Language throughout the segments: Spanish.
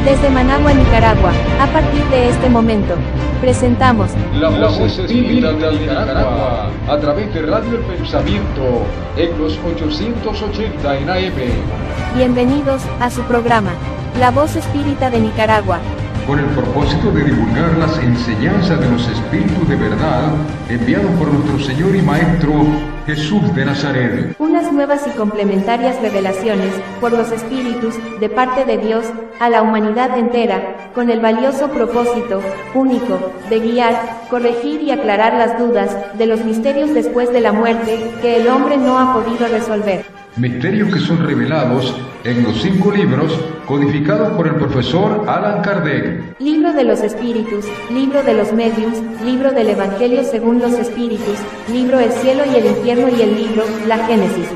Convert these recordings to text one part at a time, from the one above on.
Desde Managua, Nicaragua, a partir de este momento, presentamos La voz espírita de Nicaragua, a través de Radio El Pensamiento, en los 880 en AM. Bienvenidos a su programa, La Voz Espírita de Nicaragua. Con el propósito de divulgar las enseñanzas de los espíritus de verdad, enviados por nuestro Señor y Maestro Jesús de Nazaret. Unas nuevas y complementarias revelaciones, por los espíritus, de parte de Dios, a la humanidad entera, con el valioso propósito, único, de guiar, corregir y aclarar las dudas, de los misterios después de la muerte, que el hombre no ha podido resolver. Misterios que son revelados en los 5 libros codificados por el profesor Allan Kardec. Libro de los Espíritus, Libro de los Mediums, Libro del Evangelio según los Espíritus, Libro El Cielo y el Infierno y el Libro La Génesis.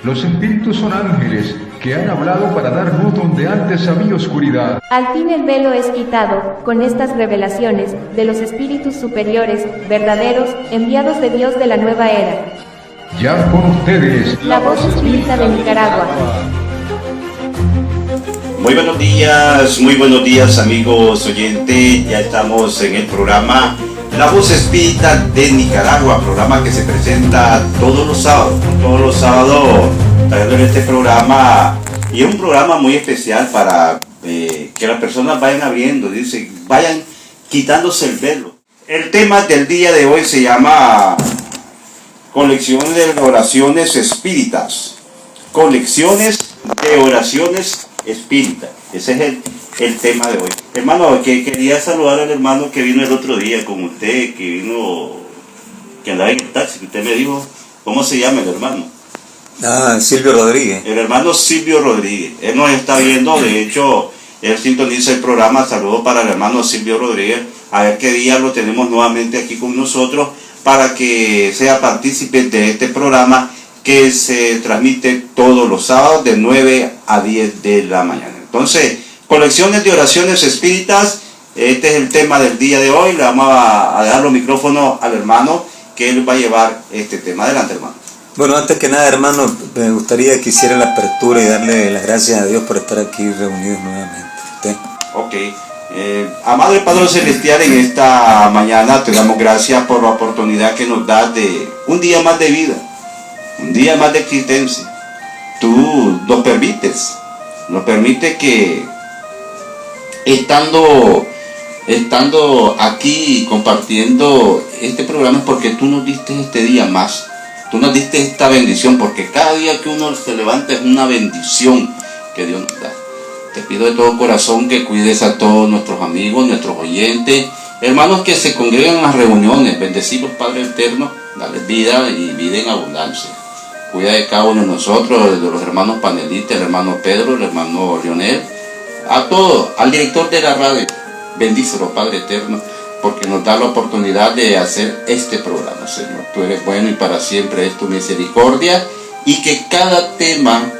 Los espíritus son ángeles que han hablado para dar luz donde antes había oscuridad. Al fin el velo es quitado, con estas revelaciones, de los espíritus superiores, verdaderos, enviados de Dios de la nueva era. Ya con ustedes, La Voz Espírita de Nicaragua. Muy buenos días amigos oyentes, ya estamos en el programa La Voz Espírita de Nicaragua, programa que se presenta todos los sábados trayendo este programa, y es un programa muy especial para que las personas vayan abriendo, vayan quitándose el velo. El tema del día de hoy se llama Colecciones de oraciones espíritas. Colecciones de oraciones espíritas. Ese es el tema de hoy. Hermano, que quería saludar al hermano que vino el otro día con usted, que andaba en el taxi, que usted me dijo, ¿cómo se llama el hermano? Silvio Rodríguez. El hermano Silvio Rodríguez. Él nos está viendo, de hecho, él sintoniza el programa. Saludos para el hermano Silvio Rodríguez. A ver qué día lo tenemos nuevamente aquí con nosotros, para que sea partícipe de este programa que se transmite todos los sábados de 9 a 10 de la mañana. Entonces, colecciones de oraciones espíritas, este es el tema del día de hoy. Le vamos a dar los micrófonos al hermano, que él va a llevar este tema. Adelante, hermano. Bueno, antes que nada, hermano, me gustaría que hiciera la apertura y darle las gracias a Dios por estar aquí reunidos nuevamente. ¿Usted? Ok. Amado Padre Celestial, en esta mañana te damos gracias por la oportunidad que nos das de un día más de vida, un día más de existencia. Tú nos permites que estando aquí compartiendo este programa es porque tú nos diste este día más, tú nos diste esta bendición, porque cada día que uno se levanta es una bendición que Dios nos da. Te pido de todo corazón que cuides a todos nuestros amigos, nuestros oyentes, hermanos que se congregan en las reuniones. Bendecidos, Padre Eterno, dale vida y vida en abundancia. Cuida de cada uno de nosotros, de los hermanos panelistas, el hermano Pedro, el hermano Leonel, a todos, al director de la radio. Bendícelo, Padre Eterno, porque nos da la oportunidad de hacer este programa, Señor. Tú eres bueno y para siempre es tu misericordia, y que cada tema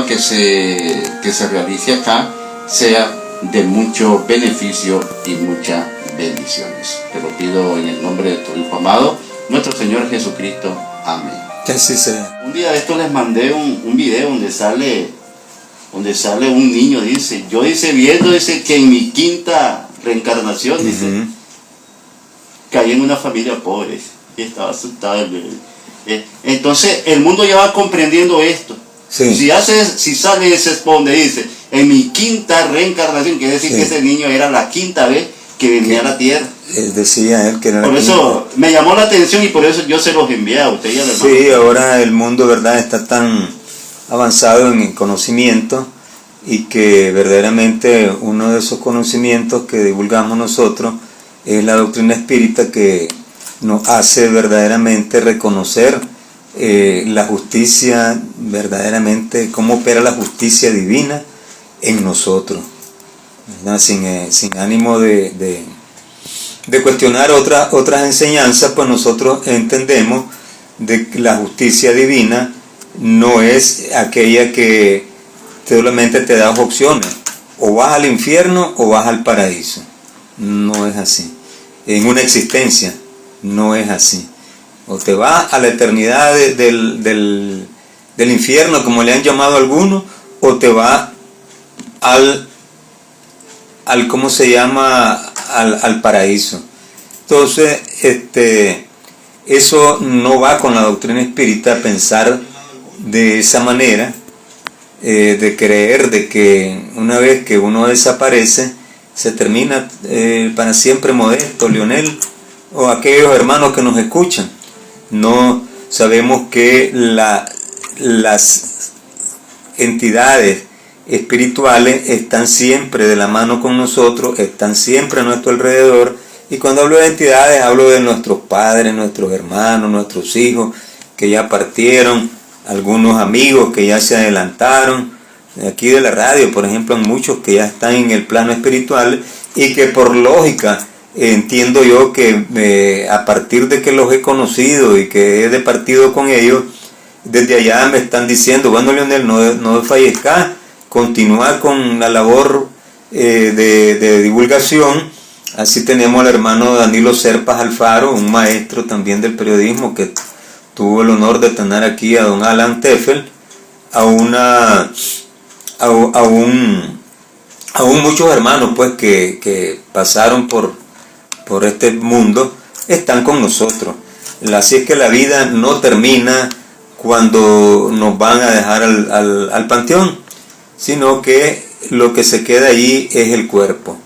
que se realice acá sea de mucho beneficio y muchas bendiciones. Te lo pido en el nombre de tu Hijo amado, nuestro Señor Jesucristo. Amén. Que así sea. Un día de esto les mandé un video donde sale un niño, viendo que en mi quinta reencarnación, caí en una familia pobre y estaba asustado el bebé. Entonces el mundo ya va comprendiendo esto. Sí. Si sale ese spot donde dice en mi quinta reencarnación, quiere decir que ese niño era la quinta vez que venía a la tierra. Decía él que era por la eso quinta. Me llamó la atención y por eso yo se los envié a usted y al hermano. Sí, ahora el mundo, ¿verdad?, está tan avanzado en el conocimiento, y que verdaderamente uno de esos conocimientos que divulgamos nosotros es la doctrina espírita, que nos hace verdaderamente reconocer la justicia, verdaderamente cómo opera la justicia divina en nosotros, ¿verdad? Sin ánimo de cuestionar otras enseñanzas, pues nosotros entendemos de que la justicia divina no es aquella que solamente te da dos opciones: o vas al infierno o vas al paraíso. No es así. En una existencia no es así. O te vas a la eternidad del infierno, como le han llamado algunos, o te vas al ¿cómo se llama? Al paraíso. Entonces, eso no va con la doctrina espírita, pensar de esa manera, de creer de que una vez que uno desaparece, se termina para siempre. Modesto, Leonel, o aquellos hermanos que nos escuchan. No sabemos que las entidades espirituales están siempre de la mano con nosotros, están siempre a nuestro alrededor. Y cuando hablo de entidades, hablo de nuestros padres, nuestros hermanos, nuestros hijos que ya partieron, algunos amigos que ya se adelantaron. Aquí de la radio, por ejemplo, hay muchos que ya están en el plano espiritual y que por lógica entiendo yo que a partir de que los he conocido y que he departido con ellos, desde allá me están diciendo, bueno, Leonel, no fallezcas, continúa con la labor de divulgación. Así tenemos al hermano Danilo Serpas Alfaro, un maestro también del periodismo que tuvo el honor de tener aquí a don Alan Teffel, aún muchos hermanos pues que pasaron por este mundo están con nosotros. Así es que la vida no termina cuando nos van a dejar al panteón, sino que lo que se queda allí es el cuerpo.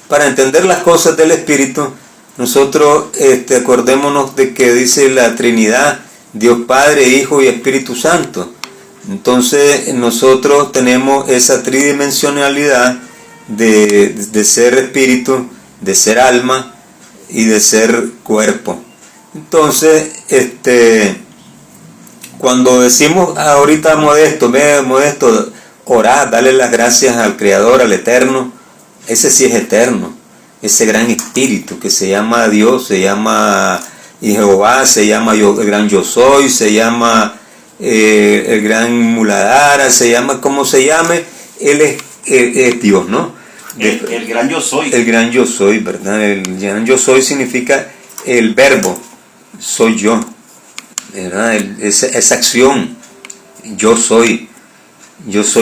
Para entender las cosas del espíritu, nosotros acordémonos de que dice la Trinidad, Dios Padre, Hijo y Espíritu Santo. Entonces nosotros tenemos esa tridimensionalidad de ser espíritu, de ser alma y de ser cuerpo. Entonces, cuando decimos ahorita Modesto, orar, darle las gracias al Creador, al Eterno, ese sí es eterno, ese gran espíritu que se llama Dios, se llama Jehová, se llama el gran yo soy, se llama el gran Muladhara, se llama como se llame, él es Dios, ¿no? El gran yo soy. El gran yo soy, ¿verdad? El gran yo soy significa el verbo, soy yo, ¿verdad? Esa acción, yo soy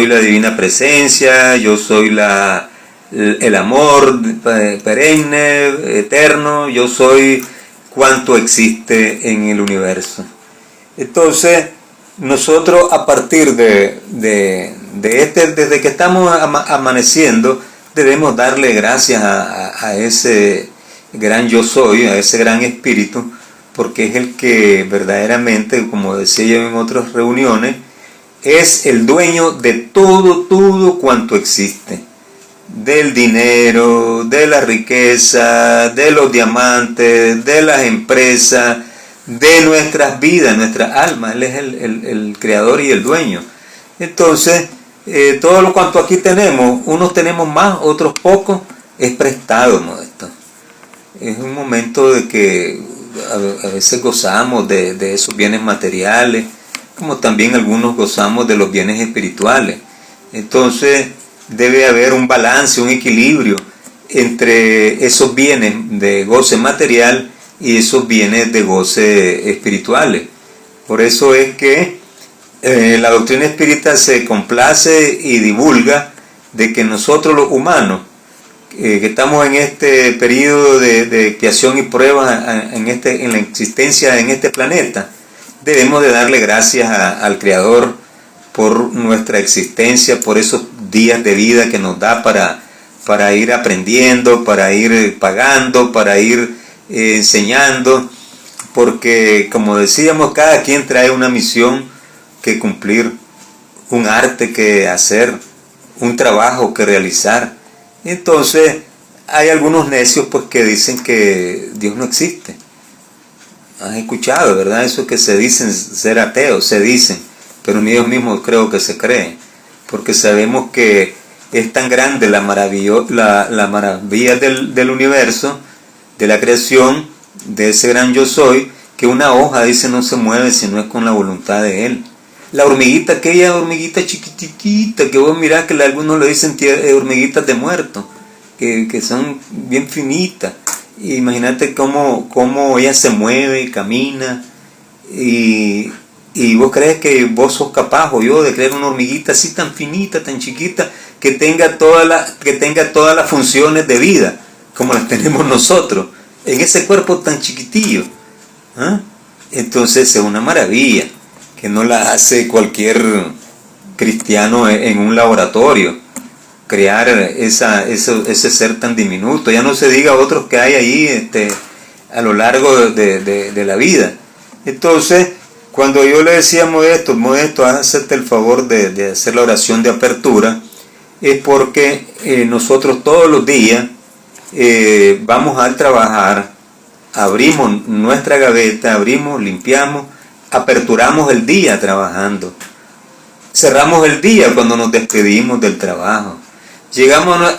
la divina presencia, yo soy el amor perenne, eterno, yo soy cuanto existe en el universo. Entonces, nosotros a partir desde que estamos amaneciendo, debemos darle gracias a ese gran yo soy, a ese gran espíritu, porque es el que verdaderamente, como decía yo en otras reuniones, es el dueño de todo cuanto existe. Del dinero, de la riqueza, de los diamantes, de las empresas, de nuestras vidas, nuestras almas. Él es el creador y el dueño. Entonces, todo lo cuanto aquí tenemos, unos tenemos más, otros pocos, es prestado, Modesto. Es un momento de que a veces gozamos de esos bienes materiales, como también algunos gozamos de los bienes espirituales. Entonces, debe haber un balance, un equilibrio entre esos bienes de goce material y esos bienes de goce espirituales. Por eso es que la doctrina espírita se complace y divulga de que nosotros los humanos, que estamos en este periodo de expiación y prueba en la existencia en este planeta, debemos de darle gracias al Creador por nuestra existencia, por esos días de vida que nos da para ir aprendiendo, para ir pagando, para ir enseñando, porque como decíamos, cada quien trae una misión que cumplir, un arte que hacer, un trabajo que realizar. Entonces hay algunos necios pues que dicen que Dios no existe. ¿Has escuchado, verdad? Eso que se dicen ser ateos, se dicen, pero ni ellos mismos creo que se creen, porque sabemos que es tan grande la maravilla del universo, de la creación, de ese gran yo soy, que una hoja, dice, no se mueve si no es con la voluntad de Él. La hormiguita, aquella hormiguita chiquitita, que vos mirás que algunos le dicen hormiguitas de muerto, que son bien finitas. Imagínate cómo ella se mueve y camina y Y vos crees que vos sos capaz, o yo, de crear una hormiguita así tan finita, tan chiquita, que tenga todas las funciones de vida, como las tenemos nosotros, en ese cuerpo tan chiquitillo. ¿Ah? Entonces es una maravilla, que no la hace cualquier cristiano en un laboratorio, crear ese ser tan diminuto. Ya no se diga otros que hay ahí a lo largo de la vida. Entonces, cuando yo le decía a Modesto, hacerte el favor de hacer la oración de apertura, es porque nosotros todos los días vamos a trabajar, abrimos nuestra gaveta, abrimos, limpiamos, aperturamos el día trabajando, cerramos el día cuando nos despedimos del trabajo,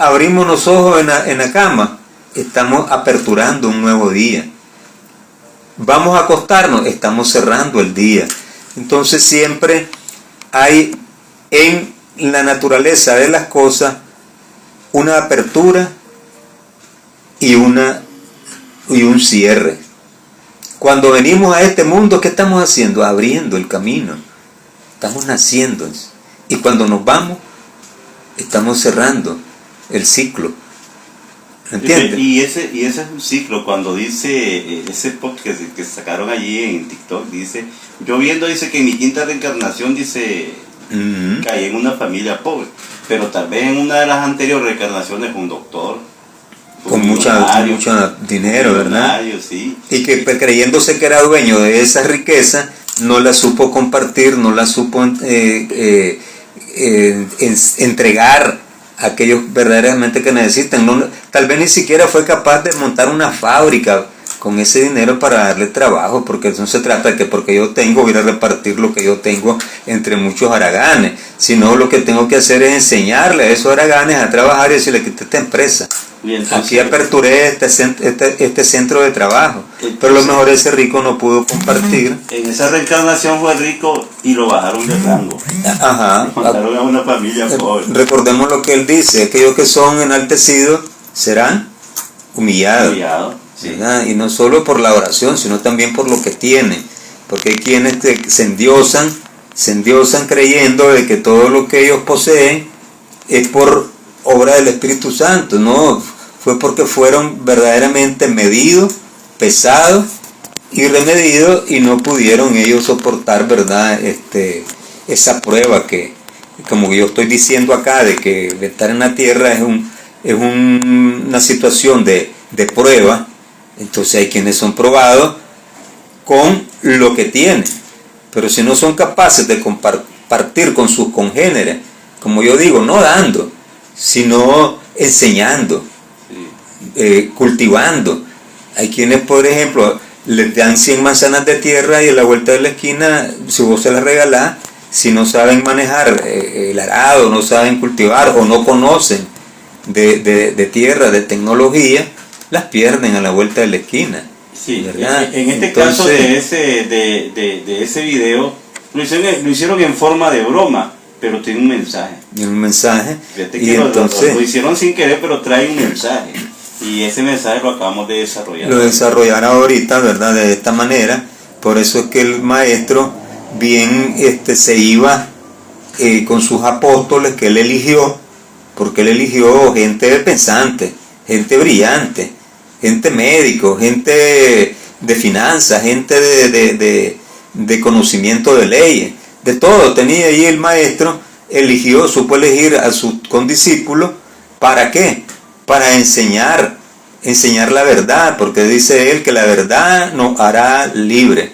abrimos los ojos en la cama, estamos aperturando un nuevo día. Vamos a acostarnos, estamos cerrando el día. Entonces siempre hay en la naturaleza de las cosas una apertura y un cierre. Cuando venimos a este mundo, ¿qué estamos haciendo? Abriendo el camino. Estamos naciendo. Y cuando nos vamos, estamos cerrando el ciclo. ¿Entiendes? Y ese es un ciclo. Cuando dice ese podcast que sacaron allí en TikTok, dice, yo viendo, dice que en mi quinta reencarnación, dice, caí en una familia pobre, pero tal vez en una de las anteriores reencarnaciones un doctor con mucho dinero, ¿verdad? Sí. Y que creyéndose que era dueño de esa riqueza, no la supo compartir, no la supo entregar a aquellos verdaderamente que necesitan. Tal vez ni siquiera fue capaz de montar una fábrica con ese dinero para darle trabajo, porque no se trata de que porque yo tengo voy a repartir lo que yo tengo entre muchos haraganes, sino lo que tengo que hacer es enseñarle a esos haraganes a trabajar y decirle que esta empresa. Aquí aperturé este centro de trabajo, pero a lo mejor ese rico no pudo compartir. En esa reencarnación fue rico y lo bajaron de rango. Ajá. Mandaron a una familia pobre. Recordemos lo que él dice: aquellos que son enaltecidos serán humillados. Sí. Y no solo por la oración, sino también por lo que tienen, porque hay quienes se endiosan creyendo de que todo lo que ellos poseen es por obra del Espíritu Santo. No, fue porque fueron verdaderamente medidos, pesados y remedidos, y no pudieron ellos soportar, ¿verdad?, esa prueba que, como yo estoy diciendo acá, de que estar en la tierra es una situación de prueba. Entonces hay quienes son probados con lo que tienen, pero si no son capaces de compartir con sus congéneres, como yo digo, no dando, sino enseñando, cultivando. Hay quienes, por ejemplo, les dan 100 manzanas de tierra y a la vuelta de la esquina, si vos se las regalás, si no saben manejar el arado, no saben cultivar o no conocen de tierra, de tecnología, las pierden a la vuelta de la esquina. Sí, ¿verdad? En este caso de ese video, lo hicieron en forma de broma, pero tiene un mensaje. Tiene un mensaje. Fíjate que lo hicieron sin querer, pero trae un mensaje. Y ese mensaje lo acabamos de desarrollar. Lo desarrollaron ahorita, ¿verdad? De esta manera. Por eso es que el maestro bien se iba con sus apóstoles que él eligió, porque él eligió gente pensante, gente brillante, gente médico, gente de finanzas, gente de conocimiento de leyes, de todo tenía ahí el maestro. Supo elegir a sus condiscípulos. ¿Para qué? Para enseñar la verdad, porque dice él que la verdad nos hará libre.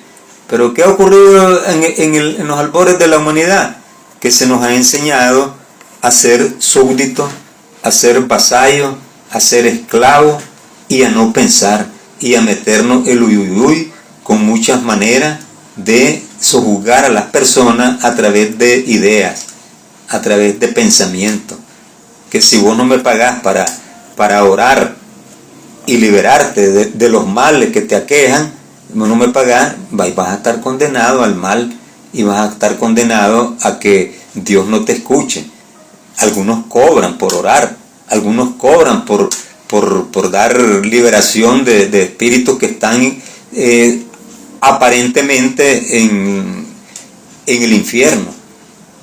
Pero ¿qué ha ocurrido en los albores de la humanidad? Que se nos ha enseñado a ser súbditos, a ser vasallos, a ser esclavos y a no pensar y a meternos el uyuyuy con muchas maneras de sojuzgar a las personas a través de ideas, a través de pensamiento. Que si vos no me pagás para orar y liberarte de los males que te aquejan, no me pagás, vas a estar condenado al mal y vas a estar condenado a que Dios no te escuche. Algunos cobran por orar, algunos cobran por dar liberación de espíritus que están aparentemente en el infierno.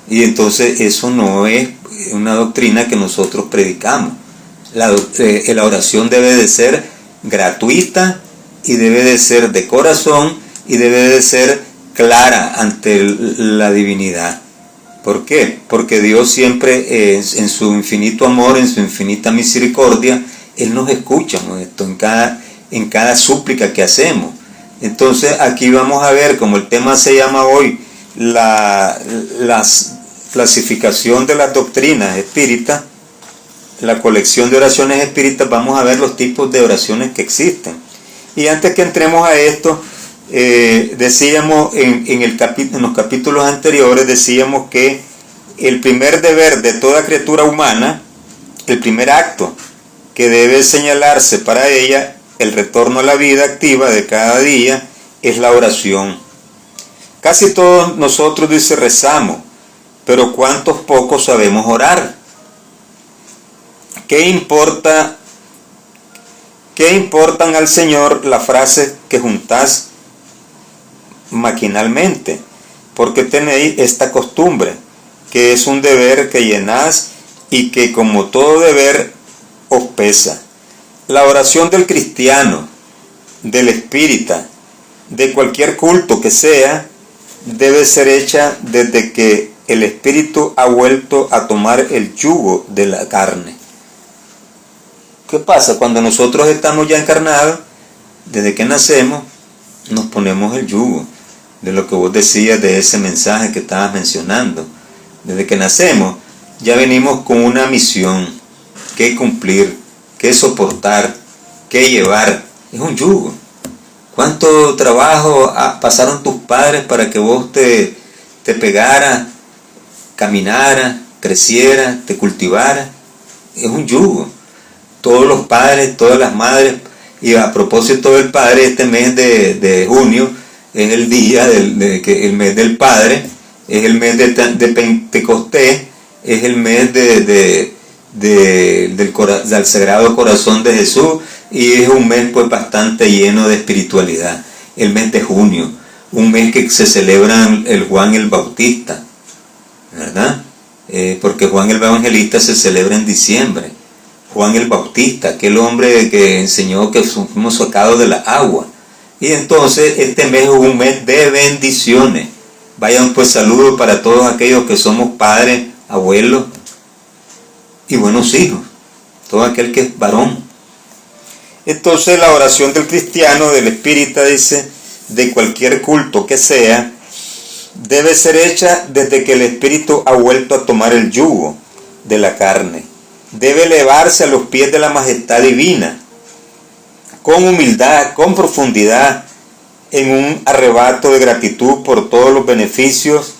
Y entonces eso no es una doctrina que nosotros predicamos. La oración debe de ser gratuita y debe de ser de corazón y debe de ser clara ante la divinidad. ¿Por qué? Porque Dios siempre en su infinito amor, en su infinita misericordia, Él nos escucha, ¿no? Esto en cada súplica que hacemos. Entonces aquí vamos a ver, como el tema se llama hoy, la clasificación de las doctrinas espíritas, la colección de oraciones espíritas, vamos a ver los tipos de oraciones que existen. Y antes que entremos a esto, decíamos en los capítulos anteriores, decíamos que el primer deber de toda criatura humana, el primer acto que debe señalarse para ella, el retorno a la vida activa de cada día, es la oración. Casi todos nosotros, dice, rezamos, pero ¿cuántos pocos sabemos orar? ¿Qué importan al Señor las frases que juntás maquinalmente? Porque tenéis esta costumbre, que es un deber que llenás y que como todo deber os pesa. La oración del cristiano, del espírita, de cualquier culto que sea, debe ser hecha desde que el espíritu ha vuelto a tomar el yugo de la carne. ¿Qué pasa? Cuando nosotros estamos ya encarnados, desde que nacemos, nos ponemos el yugo de lo que vos decías de ese mensaje que estabas mencionando. Desde que nacemos, ya venimos con una misión que cumplir, que soportar, que llevar. Es un yugo. ¿Cuánto trabajo pasaron tus padres para que vos te pegaras, caminaras, crecieras, te cultivaras? Es un yugo. Todos los padres, todas las madres, y a propósito del padre, este mes de junio es el día el mes del padre, es el mes de Pentecostés, es el mes del Sagrado Corazón de Jesús, y es un mes pues bastante lleno de espiritualidad. El mes de junio, un mes que se celebra el Juan el Bautista, ¿verdad? Porque Juan el Evangelista se celebra en diciembre. Juan el Bautista, aquel hombre que enseñó que fuimos sacados de la agua. Y entonces este mes es un mes de bendiciones. Vayan pues saludos para todos aquellos que somos padres, abuelos y buenos hijos. Todo aquel que es varón. Entonces la oración del cristiano, del espírita, dice, de cualquier culto que sea, debe ser hecha desde que el espíritu ha vuelto a tomar el yugo de la carne. Debe elevarse a los pies de la majestad divina, con humildad, con profundidad, en un arrebato de gratitud por todos los beneficios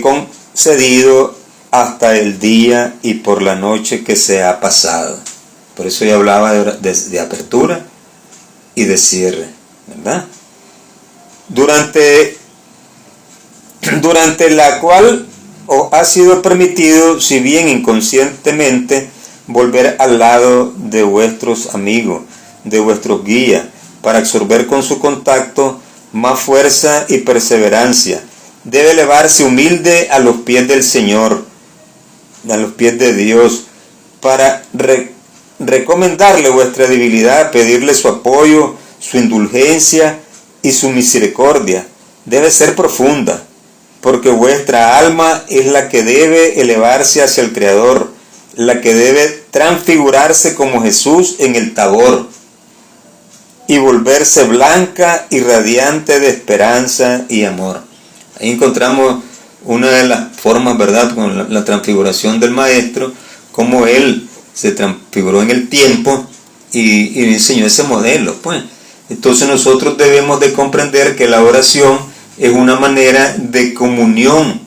concedidos hasta el día y por la noche que se ha pasado. Por eso ya hablaba de apertura y de cierre, ¿verdad? Durante la cual os ha sido permitido, si bien inconscientemente, volver al lado de vuestros amigos, de vuestros guías, para absorber con su contacto más fuerza y perseverancia. Debe elevarse humilde a los pies del Señor, a los pies de Dios, para recomendarle vuestra debilidad, pedirle su apoyo, su indulgencia y su misericordia. Debe ser profunda, porque vuestra alma es la que debe elevarse hacia el Creador, la que debe transfigurarse como Jesús en el Tabor y volverse blanca y radiante de esperanza y amor. Ahí encontramos una de las formas, ¿verdad?, con la transfiguración del Maestro, cómo Él se transfiguró en el tiempo y enseñó ese modelo, pues. Entonces nosotros debemos de comprender que la oración es una manera de comunión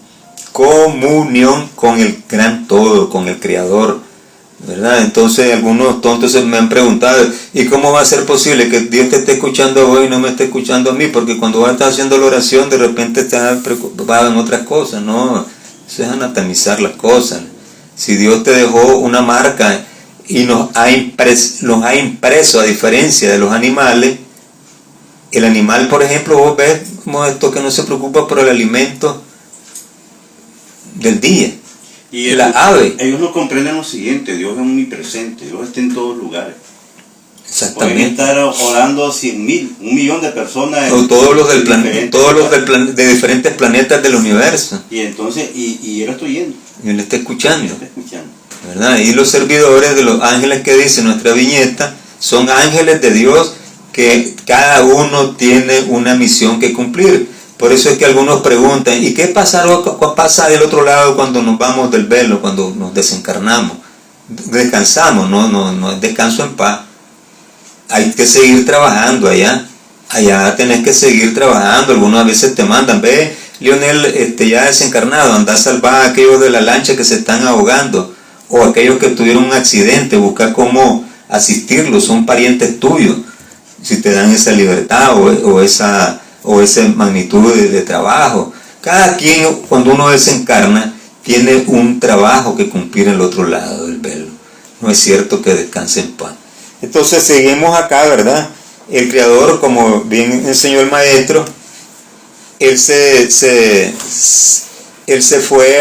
con el gran todo, con el Creador, ¿verdad? Entonces algunos tontos me han preguntado, ¿y cómo va a ser posible que Dios te esté escuchando a vos y no me esté escuchando a mí? Porque cuando vas a estar haciendo la oración, de repente estás preocupado en otras cosas. No, eso es anatomizar las cosas. Si Dios te dejó una marca y nos ha impreso, a diferencia de los animales, El animal, por ejemplo, vos ves como esto que no se preocupa por el alimento del día. Y la ave. Ellos no comprenden lo siguiente: Dios es omnipresente, Dios está en todos lugares. Exactamente. Pueden estar orando a 100.000, 1.000.000 de personas. O todos los de diferentes planetas del universo. Y entonces, y él está oyendo. Y él está escuchando. Él está escuchando. ¿Verdad? Y los servidores de los ángeles que dice nuestra viñeta son ángeles de Dios que cada uno tiene una misión que cumplir. Por eso es que algunos preguntan, ¿y qué pasa del otro lado cuando nos vamos del velo, cuando nos desencarnamos? Descansamos, no descanso en paz. Hay que seguir trabajando allá tenés que seguir trabajando. Algunas veces te mandan, ve Lionel, ya desencarnado, anda a salvar a aquellos de la lancha que se están ahogando, o aquellos que tuvieron un accidente, busca cómo asistirlos, son parientes tuyos, si te dan esa libertad o esa magnitud de trabajo. Cada quien, cuando uno desencarna, tiene un trabajo que cumplir en el otro lado del velo. No es cierto que descanse en paz. Entonces seguimos acá, ¿verdad? El Creador, como bien enseñó el maestro, él se fue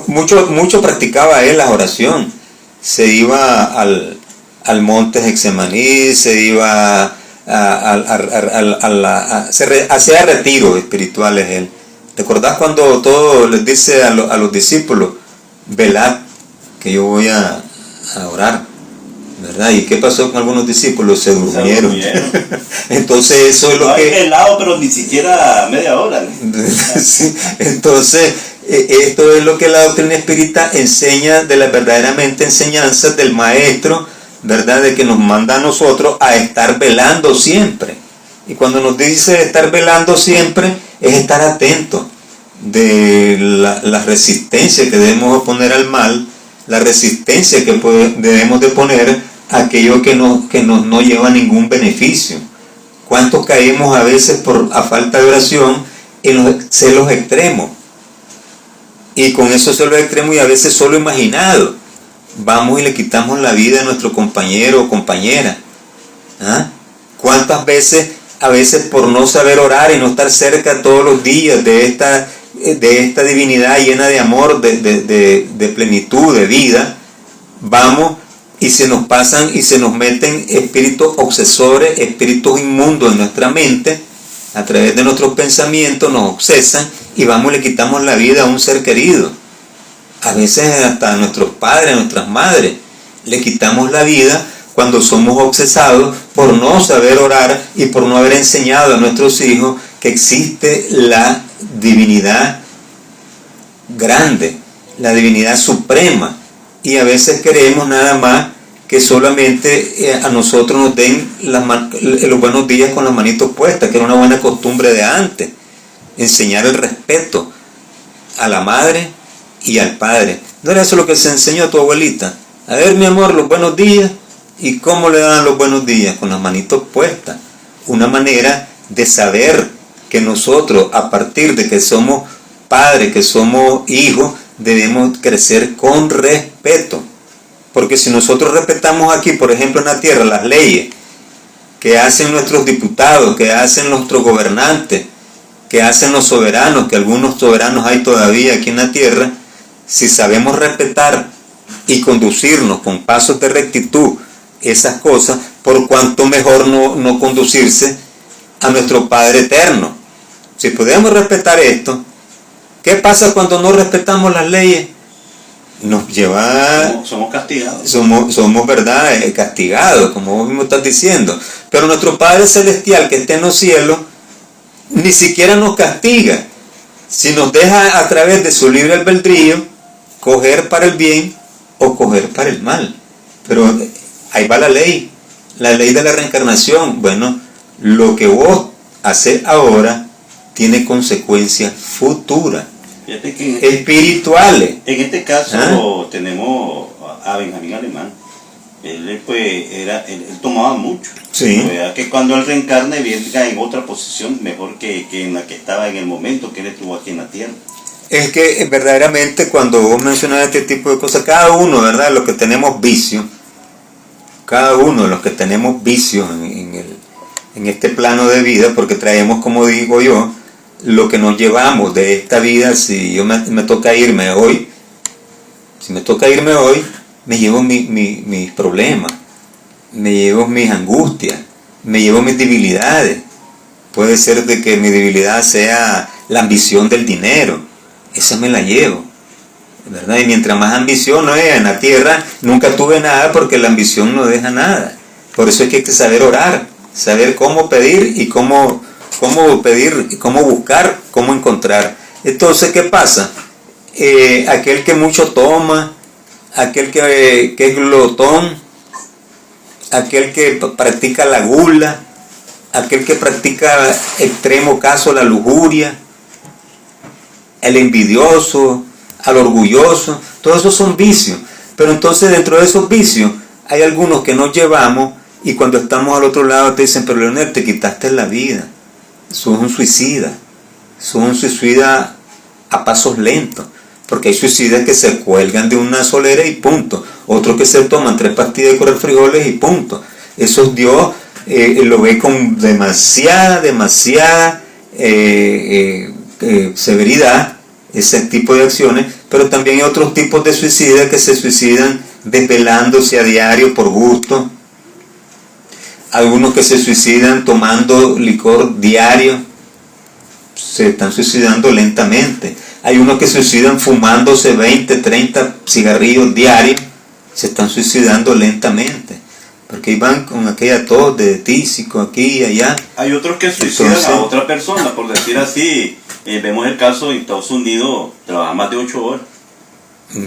mucho practicaba él la oración. Se iba al monte Getsemaní, se iba hacía retiros espirituales él. ¿Te acordás cuando todo les dice a los discípulos, velad, que yo voy a orar? ¿Verdad? ¿Y qué pasó con algunos discípulos? Se durmieron. Entonces eso es lo que... velado, pero ni siquiera media hora. Sí. Entonces esto es lo que la doctrina espírita enseña de las verdaderamente enseñanzas del maestro, ¿verdad? De que nos manda a nosotros a estar velando siempre. Y cuando nos dice estar velando siempre, es estar atentos de la resistencia que debemos poner al mal, la resistencia que debemos de poner a aquello que no lleva ningún beneficio. ¿Cuántos caemos a veces a falta de oración en los celos extremos? Y con esos celos extremos, y a veces solo imaginados, vamos y le quitamos la vida a nuestro compañero o compañera. ¿Ah? ¿Cuántas veces, a veces por no saber orar y no estar cerca todos los días de esta divinidad llena de amor, de plenitud, de vida, vamos y se nos pasan y se nos meten espíritus obsesores, espíritus inmundos en nuestra mente, a través de nuestros pensamientos nos obsesan y vamos y le quitamos la vida a un ser querido? A veces hasta a nuestros padres, a nuestras madres, le quitamos la vida cuando somos obsesados por no saber orar y por no haber enseñado a nuestros hijos que existe la divinidad grande, la divinidad suprema, y a veces queremos nada más que solamente a nosotros nos den los buenos días con las manitos puestas, que era una buena costumbre de antes, enseñar el respeto a la madre y al padre. ¿No era eso lo que se enseñó a tu abuelita? A ver, mi amor, los buenos días. ¿Y cómo le dan los buenos días? Con las manitos puestas. Una manera de saber que nosotros, a partir de que somos padres, que somos hijos, debemos crecer con respeto. Porque si nosotros respetamos aquí, por ejemplo, en la tierra, las leyes que hacen nuestros diputados, que hacen nuestros gobernantes, que hacen los soberanos, que algunos soberanos hay todavía aquí en la tierra, si sabemos respetar y conducirnos con pasos de rectitud esas cosas, por cuanto mejor no conducirse a nuestro Padre Eterno. Si podemos respetar esto, ¿qué pasa cuando no respetamos las leyes? Nos lleva... Somos castigados. Somos ¿verdad? Castigados, como vos mismo estás diciendo. Pero nuestro Padre Celestial que está en los cielos, ni siquiera nos castiga, si nos deja a través de su libre albedrío coger para el bien o coger para el mal. Pero ahí va la ley de la reencarnación. Bueno, lo que vos haces ahora tiene consecuencias futuras, espirituales. En este caso tenemos a Benjamín Alemán. Él tomaba mucho. Sí. Que cuando él reencarna venga en otra posición mejor que en la que estaba en el momento que él estuvo aquí en la tierra. Es que verdaderamente cuando vos mencionas este tipo de cosas, cada uno, ¿verdad? Los que tenemos vicios, cada uno de los que tenemos vicios en este plano de vida, porque traemos, como digo yo, lo que nos llevamos de esta vida. Si yo me toca irme hoy, me llevo mis problemas, me llevo mis angustias, me llevo mis debilidades. Puede ser de que mi debilidad sea la ambición del dinero, esa me la llevo, ¿verdad? Y mientras más ambición no haya en la tierra, nunca tuve nada, porque la ambición no deja nada. Por eso es que hay que saber orar, saber cómo pedir y cómo pedir, cómo buscar, cómo encontrar. Entonces, ¿qué pasa? Aquel que mucho toma, aquel que es glotón, aquel que practica la gula, aquel que practica extremo caso la lujuria, el envidioso, al orgulloso, todos esos son vicios. Pero entonces dentro de esos vicios hay algunos que nos llevamos, y cuando estamos al otro lado te dicen: pero Leonel, te quitaste la vida, sos un suicida a pasos lentos. Porque hay suicidas que se cuelgan de una solera y punto. Otros que se toman 3 pastillas de correr frijoles y punto. Eso Dios lo ve con demasiada severidad, ese tipo de acciones. Pero también hay otros tipos de suicidas que se suicidan desvelándose a diario por gusto. Algunos que se suicidan tomando licor diario, se están suicidando lentamente. Hay unos que se suicidan fumándose 20, 30 cigarrillos diarios, se están suicidando lentamente, porque van con aquella tos de tísico aquí y allá. Hay otros que suicidan a otra persona, por decir así. Vemos el caso en Estados Unidos, trabaja más de 8 horas.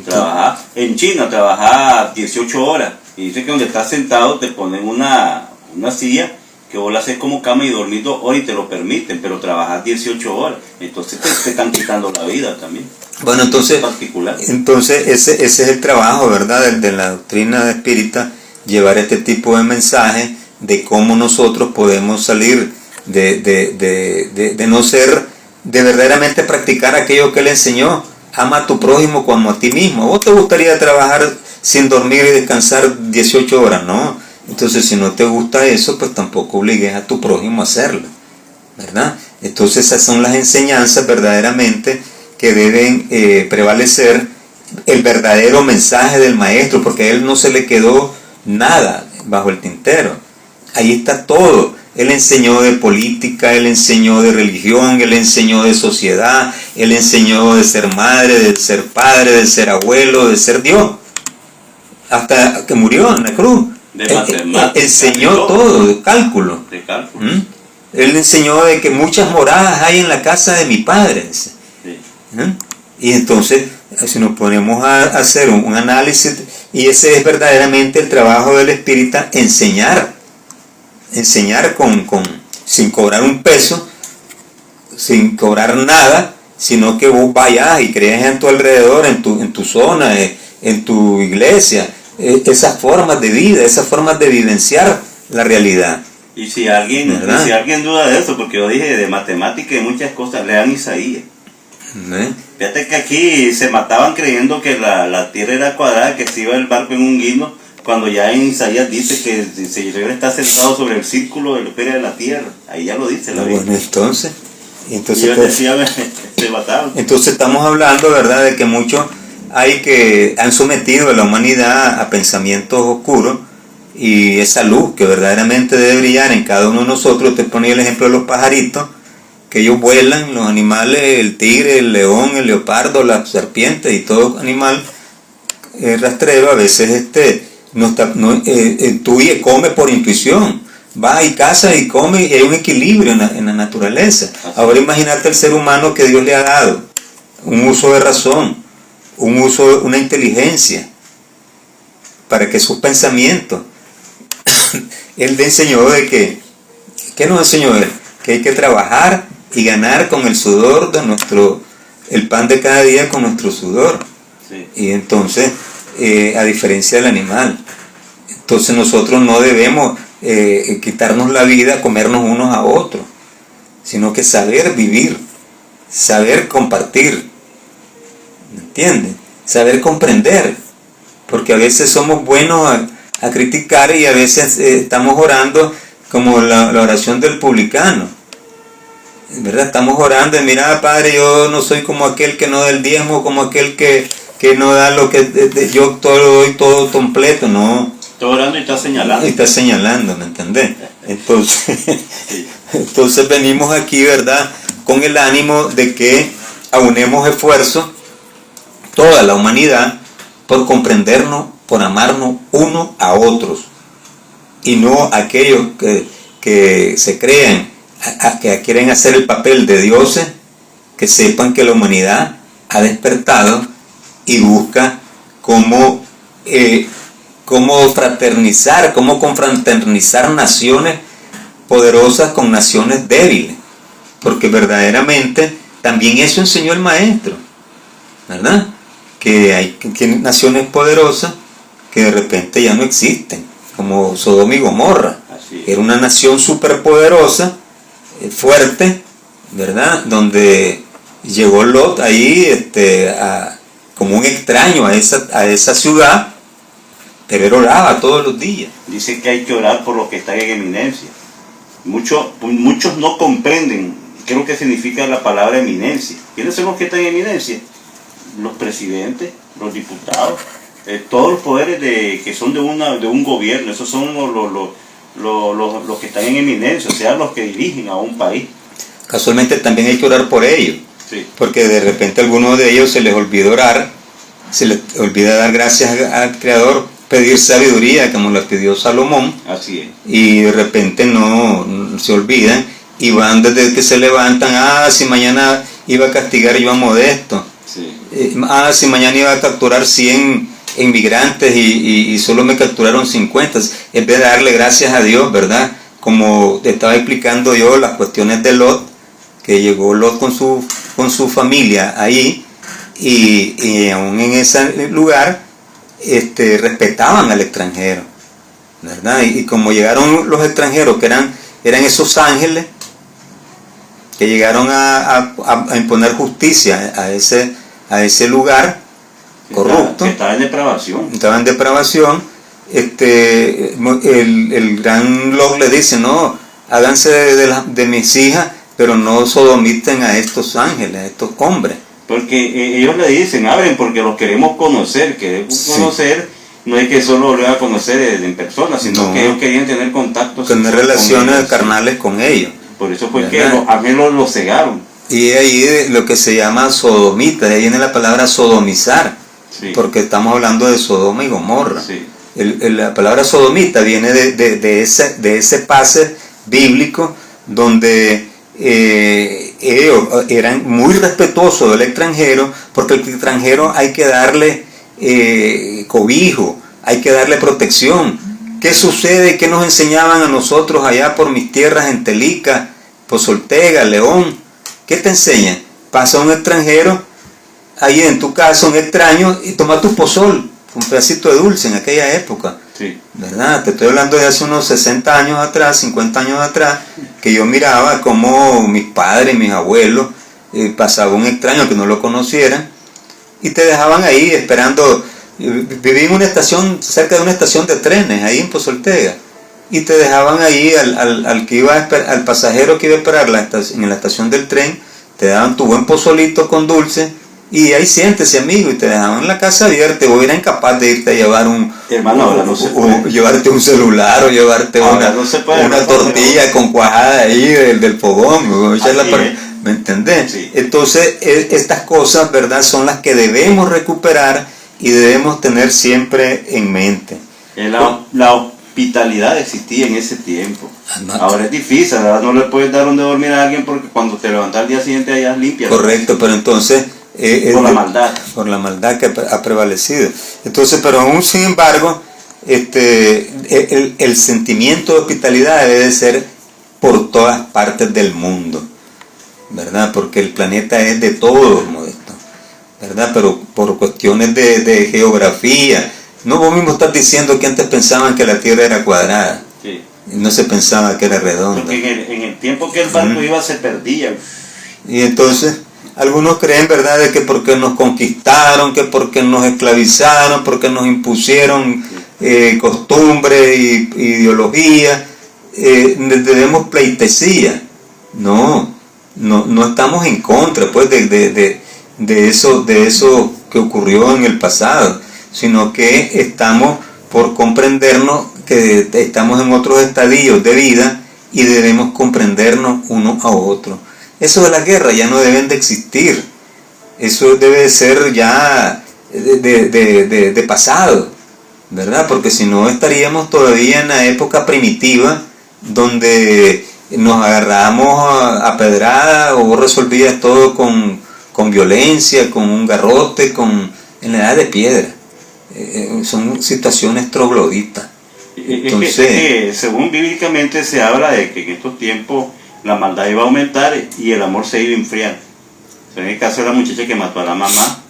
Trabaja en China, trabaja 18 horas. Y dice que donde estás sentado te ponen una silla que vos la haces como cama y dormir 2 horas y te lo permiten, pero trabajas 18 horas. Entonces te están quitando la vida también. Bueno, entonces ese es el trabajo, ¿verdad?, de la doctrina espírita, llevar este tipo de mensaje de cómo nosotros podemos salir de no ser, de verdaderamente practicar aquello que él enseñó. Ama a tu prójimo como a ti mismo. ¿A vos te gustaría trabajar sin dormir y descansar 18 horas? No. Entonces, si no te gusta eso, pues tampoco obligues a tu prójimo a hacerlo, ¿verdad? Entonces, esas son las enseñanzas verdaderamente que deben prevalecer, el verdadero mensaje del maestro, porque a él no se le quedó nada bajo el tintero. Ahí está todo. Él enseñó de política, él enseñó de religión, él enseñó de sociedad, él enseñó de ser madre, de ser padre, de ser abuelo, de ser Dios, hasta que murió en la cruz. Enseñó todo, de cálculo. Él enseñó de que muchas moradas hay en la casa de mi Padre. Sí. Y entonces, si nos ponemos a hacer un análisis, y ese es verdaderamente el trabajo del espírita, enseñar sin cobrar un peso, sin cobrar nada, sino que vos vayas y creas en tu alrededor, en tu zona, en tu iglesia, esas formas de vida, esas formas de vivenciar la realidad. Y si alguien duda de eso, porque yo dije de matemática y muchas cosas, lean Isaías. Fíjate que aquí se mataban creyendo que la tierra era cuadrada, que se iba el barco en un guindo, cuando ya en Isaías dice que el Señor está sentado sobre el círculo de la esfera de la tierra. Ahí ya lo dice la Biblia. Bueno, entonces se mataban. Entonces estamos hablando, ¿verdad?, de que muchos hay que han sometido a la humanidad a pensamientos oscuros, y esa luz que verdaderamente debe brillar en cada uno de nosotros. Te ponía el ejemplo de los pajaritos, que ellos vuelan, los animales, el tigre, el león, el leopardo, la serpiente y todo animal rastrero, a veces intuye, come por intuición, va y caza y come, y hay un equilibrio en la naturaleza. Ahora imagínate el ser humano que Dios le ha dado un uso de razón, una inteligencia, para que sus pensamientos, él le enseñó de que, ¿qué nos enseñó él? Que hay que trabajar y ganar con el sudor de el pan de cada día con nuestro sudor. Sí. Y entonces, a diferencia del animal, entonces nosotros no debemos quitarnos la vida, comernos unos a otros, sino que saber vivir, saber compartir, ¿me entiendes? Saber comprender, porque a veces somos buenos a criticar, y a veces estamos orando como la oración del publicano, ¿verdad? Estamos orando y mira, Padre, yo no soy como aquel que no da el diezmo, como aquel que no da lo que yo todo lo doy todo completo, no. Está orando y está señalando. Y está señalando, ¿me entendés? Entonces venimos aquí, ¿verdad? Con el ánimo de que aunemos esfuerzos, toda la humanidad, por comprendernos, por amarnos unos a otros, y no aquellos que se crean, que quieren hacer el papel de dioses, que sepan que la humanidad ha despertado y busca cómo fraternizar, cómo confraternizar naciones poderosas con naciones débiles, porque verdaderamente también eso enseñó el maestro, ¿verdad? Que hay naciones poderosas que de repente ya no existen, como Sodoma y Gomorra. Era una nación superpoderosa, fuerte, ¿verdad? Donde llegó Lot ahí como un extraño a esa ciudad, pero él oraba todos los días. Dice que hay que orar por los que están en eminencia. Muchos no comprenden qué es lo que significa la palabra eminencia. ¿Quiénes son los que están en eminencia? Los presidentes, los diputados, todos los poderes que son de un gobierno. Esos son los que están en eminencia, o sea, los que dirigen a un país. Casualmente también hay que orar por ellos, sí, porque de repente a algunos de ellos se les olvida orar, se les olvida dar gracias al Creador, pedir sabiduría como la pidió Salomón. Así es. Y de repente no se olvidan y van desde que se levantan, si mañana iba a castigar yo a Modesto, sí, si mañana iba a capturar 100 inmigrantes y solo me capturaron 50, en vez de darle gracias a Dios, ¿verdad? Como te estaba explicando yo las cuestiones de Lot, que llegó Lot con su familia ahí, y aún en ese lugar respetaban al extranjero, ¿verdad? Y como llegaron los extranjeros, que eran esos ángeles, que llegaron a imponer justicia a ese lugar corrupto, que estaba en depravación. Estaba en depravación. El gran Lot le dice, no, háganse de mis hijas, pero no sodomiten a estos ángeles, a estos hombres. Porque ellos le dicen, abren porque los queremos conocer, conocer, no es que solo lo van a conocer en persona, sino que ellos querían tener contactos. Tener relaciones carnales con ellos. Por eso fue que los ángeles los cegaron. Y ahí lo que se llama sodomita, de ahí viene la palabra sodomizar, sí, porque estamos hablando de Sodoma y Gomorra. Sí. La palabra sodomita viene de ese pase bíblico donde ellos eran muy respetuosos del extranjero, porque al extranjero hay que darle cobijo, hay que darle protección. ¿Qué sucede? ¿Qué nos enseñaban a nosotros allá por mis tierras en Telica, Pozoltega, León? ¿Qué te enseñan? Pasa un extranjero, ahí en tu casa, un extraño, y toma tu pozol, un pedacito de dulce en aquella época. Sí. ¿Verdad? Te estoy hablando de hace unos 60 años atrás, 50 años atrás, que yo miraba como mis padres, mis abuelos, pasaba un extraño que no lo conocieran, y te dejaban ahí esperando. Viví en una estación, cerca de una estación de trenes, ahí en Pozoltega, y te dejaban ahí al pasajero que iba a esperar en la estación del tren, te daban tu buen pozolito con dulce, y ahí siéntese, amigo, y te dejaban la casa abierta. Vos eras incapaz de irte a llevar llevarte un celular o llevarte una tortilla con cuajada ahí del fogón, ¿me entendés? Sí. Entonces estas cosas, ¿verdad?, son las que debemos recuperar y debemos tener siempre en mente. La hospitalidad existía en ese tiempo. Ahora es difícil, ahora no le puedes dar donde dormir a alguien porque cuando te levantas al día siguiente allá limpia. Correcto, pero entonces por la maldad. Por la maldad que ha prevalecido. Entonces, pero aún sin embargo, el sentimiento de hospitalidad debe de ser por todas partes del mundo, ¿verdad? Porque el planeta es de todos, Modesto, ¿verdad? Pero por cuestiones de geografía, no, vos mismo estás diciendo que antes pensaban que la Tierra era cuadrada, sí, y no se pensaba que era redonda. Porque en el tiempo que el barco iba se perdía. Y entonces algunos creen, ¿verdad?, de que porque nos conquistaron, que porque nos esclavizaron, porque nos impusieron costumbres y ideologías, debemos pleitesía. No estamos en contra pues de eso que ocurrió en el pasado, sino que estamos por comprendernos que estamos en otros estadios de vida y debemos comprendernos uno a otro. Eso de la guerra ya no deben de existir, eso debe ser ya de pasado, ¿verdad? Porque si no estaríamos todavía en la época primitiva donde nos agarramos a pedrada, o vos resolvías todo con violencia, con un garrote, en la edad de piedra. Son situaciones trogloditas. Entonces, es que según bíblicamente se habla de que en estos tiempos la maldad iba a aumentar y el amor se iba a enfriar. En el caso de la muchacha que mató a la mamá,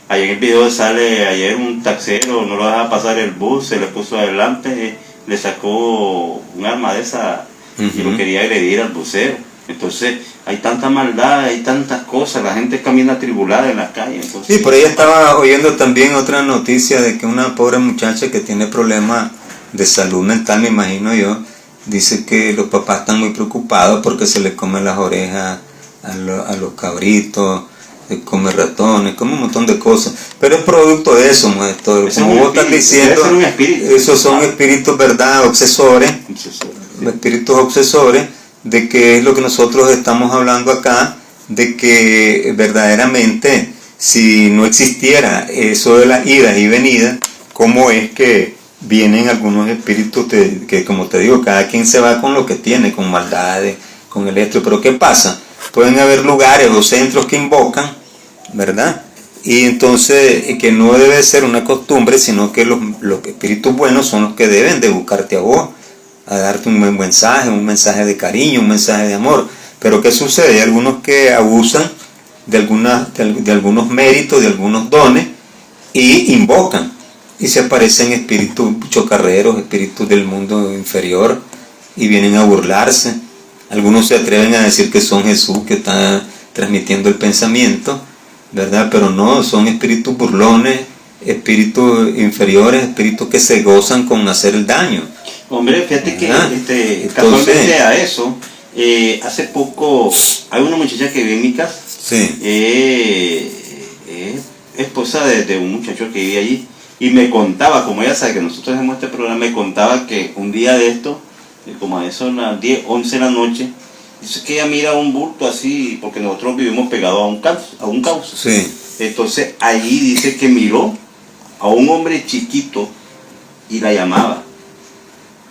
ayer en el video sale ayer un taxero, no lo dejaba pasar el bus, se le puso adelante, le sacó un arma de esa y lo quería agredir al bucero. Entonces hay tanta maldad, hay tantas cosas, la gente camina atribulada en las calles. Entonces, sí, por ahí estaba oyendo también otra noticia de que una pobre muchacha que tiene problemas de salud mental, me imagino yo, dice que los papás están muy preocupados porque se les comen las orejas a los cabritos, se come ratones, come un montón de cosas, pero es producto de eso, maestro. Como vos estás diciendo, esos son espíritus, ¿verdad?, obsesores, espíritus obsesores, de que es lo que nosotros estamos hablando acá, de que verdaderamente si no existiera eso de las idas y venidas, ¿cómo es que vienen algunos espíritus que, como te digo, cada quien se va con lo que tiene, con maldades, con el esto? Pero ¿qué pasa? Pueden haber lugares o centros que invocan, ¿verdad? Y entonces, que no debe ser una costumbre, sino que los espíritus buenos son los que deben de buscarte a vos, a darte un buen mensaje, un mensaje de cariño, un mensaje de amor. Pero ¿qué sucede? Hay algunos que abusan de algunos méritos, de algunos dones, y invocan, y se aparecen espíritus chocarreros, espíritus del mundo inferior, y vienen a burlarse. Algunos se atreven a decir que son Jesús, que está transmitiendo el pensamiento, ¿verdad? Pero no, son espíritus burlones, espíritus inferiores, espíritus que se gozan con hacer el daño. Hombre, fíjate que casualmente a eso, hace poco hay una muchacha que vive en mi casa, sí. Esposa de un muchacho que vive allí, y me contaba, como ella sabe que nosotros hacemos este programa, me contaba que un día de esto, como a eso a las 10, 11 de la noche, dice que ella mira un bulto así, porque nosotros vivimos pegados a un cauce. Sí. Entonces allí dice que miró a un hombre chiquito y la llamaba.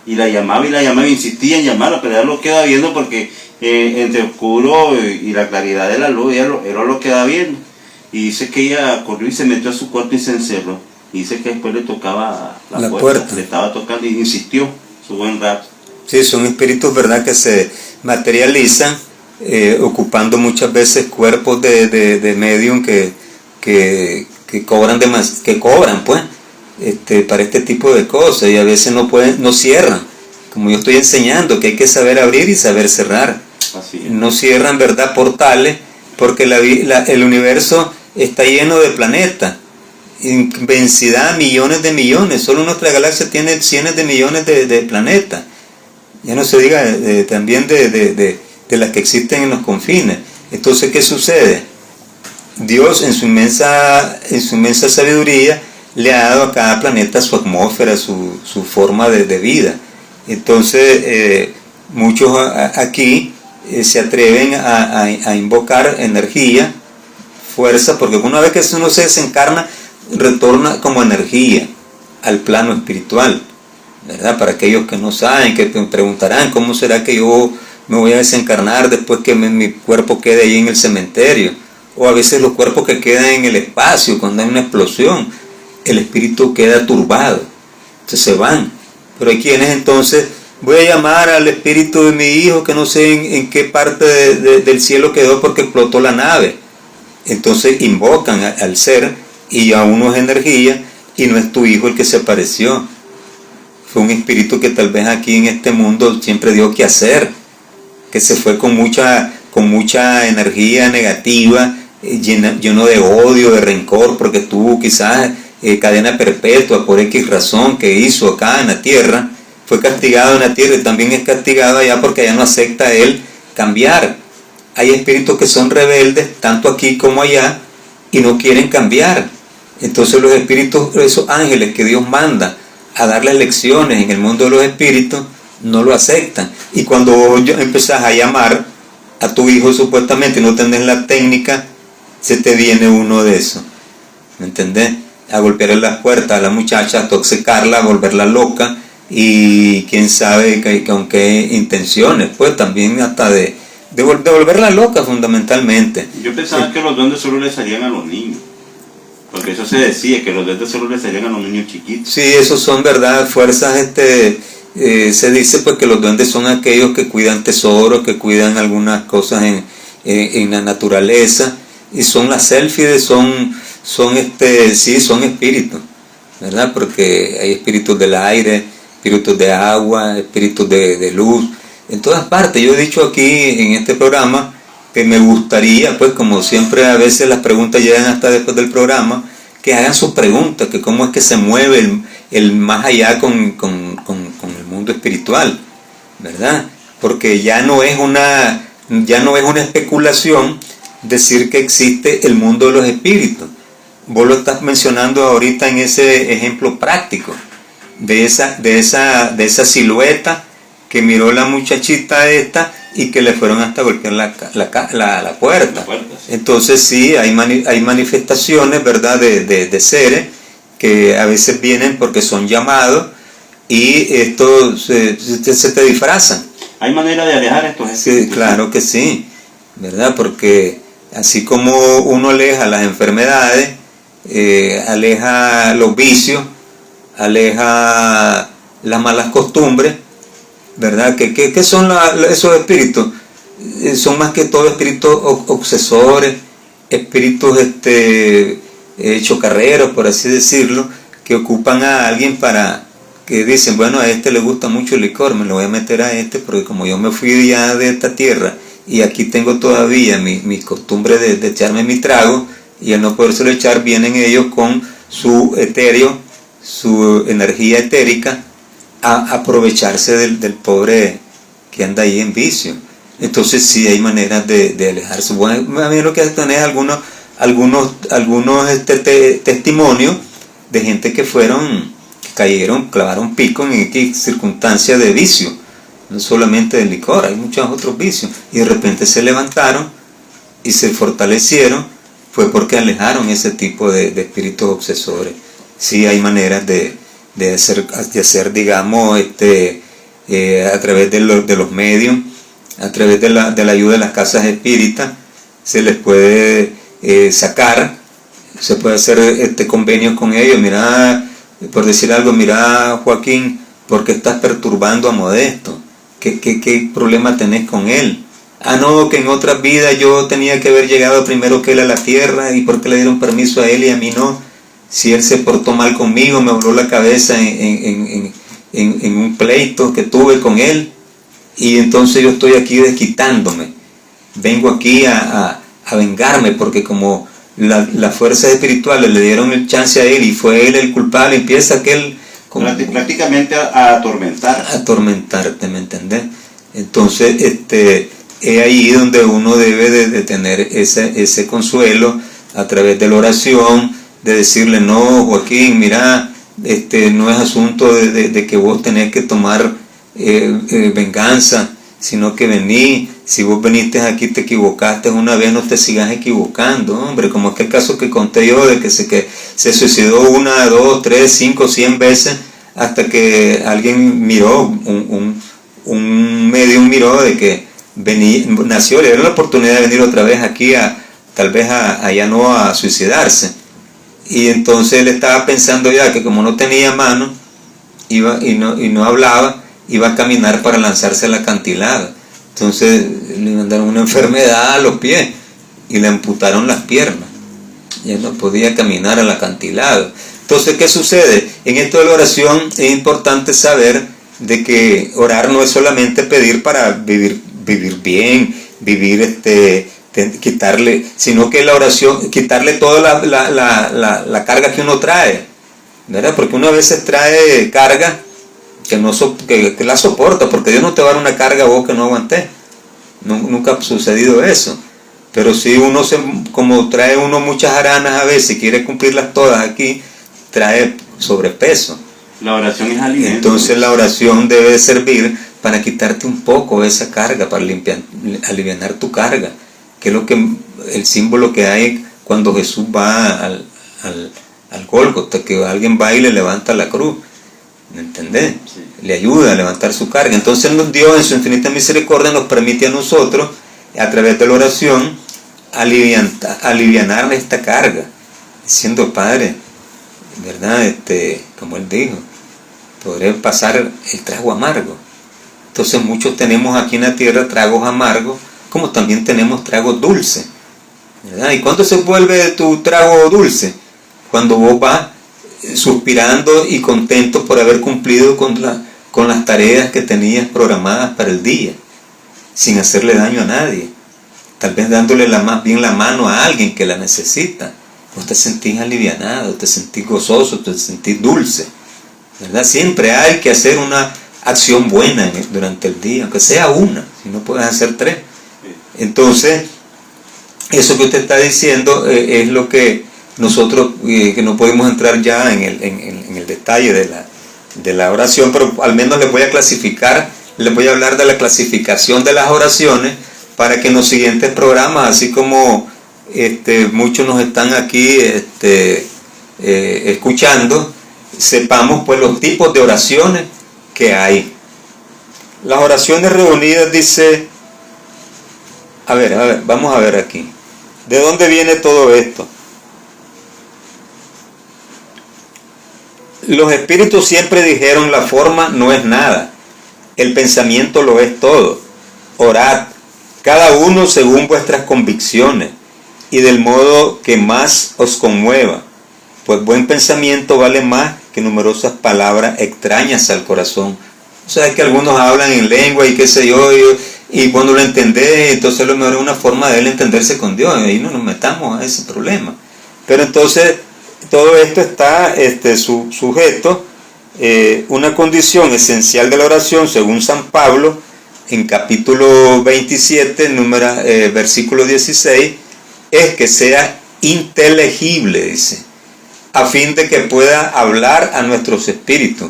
Y la llamaba, insistía en llamarla, pero ella lo queda viendo porque entre oscuro y la claridad de la luz, ella lo queda viendo. Y dice que ella corrió y se metió a su cuarto y se encerró. Y dice que después le tocaba la puerta. Le estaba tocando y insistió su buen rato. Sí, son espíritus, ¿verdad?, que se materializan ocupando muchas veces cuerpos de medium que cobran pues para este tipo de cosas, y a veces no cierran, como yo estoy enseñando, que hay que saber abrir y saber cerrar. Así es. No cierran, ¿verdad?, portales, porque el universo está lleno de planetas, inmensidad, millones de millones. Solo nuestra galaxia tiene cientos de millones de planetas. Ya no se diga también de las que existen en los confines. Entonces, ¿qué sucede? Dios en su inmensa sabiduría le ha dado a cada planeta su atmósfera, su forma de vida. Entonces, muchos aquí se atreven a invocar energía, fuerza, porque una vez que uno se desencarna, retorna como energía al plano espiritual, ¿verdad? Para aquellos que no saben, que me preguntarán, ¿cómo será que yo me voy a desencarnar después que mi cuerpo quede ahí en el cementerio? O a veces los cuerpos que quedan en el espacio, cuando hay una explosión, el espíritu queda turbado, entonces se van. Pero hay quienes entonces, voy a llamar al espíritu de mi hijo que no sé en qué parte del cielo quedó porque explotó la nave. Entonces invocan al ser, y a uno es energía, y no es tu hijo el que se apareció. Fue un espíritu que tal vez aquí en este mundo siempre dio que hacer, que se fue con mucha energía negativa, lleno de odio, de rencor, porque tuvo quizás cadena perpetua por X razón que hizo acá en la tierra, fue castigado en la tierra y también es castigado allá porque allá no acepta él cambiar. Hay espíritus que son rebeldes, tanto aquí como allá, y no quieren cambiar. Entonces los espíritus, esos ángeles que Dios manda a darles lecciones en el mundo de los espíritus, no lo aceptan. Y cuando vos empezás a llamar a tu hijo supuestamente y no tenés la técnica, se te viene uno de esos. ¿Me entendés? A golpearle las puertas a la muchacha, a toxicarla, a volverla loca, y quién sabe con qué intenciones, pues también hasta de volverla loca fundamentalmente. Yo pensaba que los duendes solo le salían a los niños, porque eso se decía, que los duendes solo le salían a los niños chiquitos. Sí, esos son, ¿verdad?, fuerzas, se dice pues que los duendes son aquellos que cuidan tesoros, que cuidan algunas cosas en la naturaleza, y son las sélfides, son espíritus, ¿verdad? Porque hay espíritus del aire, espíritus de agua, espíritus de luz, en todas partes. Yo he dicho aquí en este programa que me gustaría, pues como siempre a veces las preguntas llegan hasta después del programa, que hagan sus preguntas, que cómo es que se mueve el más allá con el mundo espiritual, ¿verdad? Porque ya no es una especulación decir que existe el mundo de los espíritus. Vos lo estás mencionando ahorita en ese ejemplo práctico de esa silueta que miró la muchachita esta y que le fueron hasta golpear la puerta. Entonces sí, hay manifestaciones, ¿verdad?, de seres que a veces vienen porque son llamados y estos se te disfrazan. ¿Hay manera de alejar a estos espíritus? Sí, claro que sí, ¿verdad? Porque así como uno aleja las enfermedades, aleja los vicios, aleja las malas costumbres, ¿verdad? ¿Qué son esos espíritus? Son más que todo espíritus obsesores, espíritus chocarreros, por así decirlo, que ocupan a alguien para que dicen, bueno, a este le gusta mucho el licor, me lo voy a meter a este porque como yo me fui ya de esta tierra y aquí tengo todavía mis costumbres de echarme mi trago, y al no podérselo echar vienen ellos con su etéreo, su energía etérica, a aprovecharse del pobre que anda ahí en vicio. Entonces sí hay maneras de alejarse. Bueno, a mí lo que tenés algunos testimonios de gente que cayeron, clavaron pico en circunstancias de vicio, no solamente del licor, hay muchos otros vicios, y de repente se levantaron y se fortalecieron, fue porque alejaron ese tipo de espíritus obsesores. Sí hay maneras de hacer, digamos, a través de los medios, a través de la ayuda de las casas espíritas, se les puede sacar, se puede hacer convenios con ellos. Mira, por decir algo, mira, Joaquín, ¿por qué estás perturbando a Modesto? ¿Qué problema tenés con él? Ah, no, que en otras vidas yo tenía que haber llegado primero que él a la tierra, ¿y por qué le dieron permiso a él y a mí no? Si él se portó mal conmigo, me voló la cabeza en un pleito que tuve con él, y entonces yo estoy aquí desquitándome, vengo aquí a vengarme, porque como las fuerzas espirituales le dieron el chance a él y fue él el culpable, empieza aquel prácticamente a atormentar. A atormentarte, ¿me entendés? Entonces es ahí donde uno debe de tener ese consuelo a través de la oración, de decirle, no, Joaquín, mira, no es asunto de que vos tenés que tomar venganza, sino que vení, si vos veniste aquí te equivocaste una vez, no te sigas equivocando, hombre, como aquel caso que conté yo de que se suicidó 1, 2, 3, 5, 100 veces, hasta que alguien miró, un medium miró de que nació, le dieron la oportunidad de venir otra vez aquí, tal vez allá no a suicidarse, y entonces él estaba pensando ya que como no tenía mano y no hablaba, iba a caminar para lanzarse al acantilado. Entonces le mandaron una enfermedad a los pies y le amputaron las piernas, ya no podía caminar al acantilado. Entonces, ¿qué sucede? En esto de la oración es importante saber de que orar no es solamente pedir para vivir bien, quitarle, sino que la oración, quitarle toda la carga que uno trae, ¿verdad? Porque uno a veces trae carga que la soporta, porque Dios no te va a dar una carga a vos que no aguantes. Nunca ha sucedido eso. Pero si uno como trae uno muchas aranas a veces y quiere cumplirlas todas aquí, trae sobrepeso. La oración es alimento. Entonces la oración debe servir para quitarte un poco esa carga, para aliviar tu carga, que es el símbolo que hay cuando Jesús va al Gólgota, que alguien va y le levanta la cruz. ¿Me entendés? Sí. Le ayuda a levantar su carga. Entonces Dios en su infinita misericordia nos permite a nosotros, a través de la oración, alivianar esta carga, diciendo: Padre, ¿verdad? Como Él dijo, podré pasar el trago amargo. Entonces muchos tenemos aquí en la tierra tragos amargos, como también tenemos tragos dulces, ¿verdad? ¿Y cuándo se vuelve tu trago dulce? Cuando vos vas suspirando y contento por haber cumplido con las tareas que tenías programadas para el día, sin hacerle daño a nadie, tal vez dándole más bien la mano a alguien que la necesita. Vos te sentís alivianado, te sentís gozoso, te sentís dulce, ¿verdad? Siempre hay que hacer una acción buena durante el día, aunque sea una, si no puedes hacer 3. Entonces, eso que usted está diciendo es lo que nosotros, que no podemos entrar ya en el detalle de la oración, pero al menos les voy a clasificar, les voy a hablar de la clasificación de las oraciones, para que en los siguientes programas, así como muchos nos están aquí escuchando, sepamos pues los tipos de oraciones que hay. Las oraciones reunidas, dice, a ver, vamos a ver aquí, ¿de dónde viene todo esto? Los espíritus siempre dijeron: la forma no es nada, el pensamiento lo es todo. Orad, cada uno según vuestras convicciones, y del modo que más os conmueva, pues buen pensamiento vale más que numerosas palabras extrañas al corazón. O sea, que algunos hablan en lengua y qué sé yo, y cuando lo entendés, entonces lo mejor es una forma de él entenderse con Dios, y ahí no nos metamos a ese problema. Pero entonces todo esto está sujeto una condición esencial de la oración, según San Pablo, en capítulo 27, versículo 16, es que sea inteligible, dice, a fin de que pueda hablar a nuestros espíritus.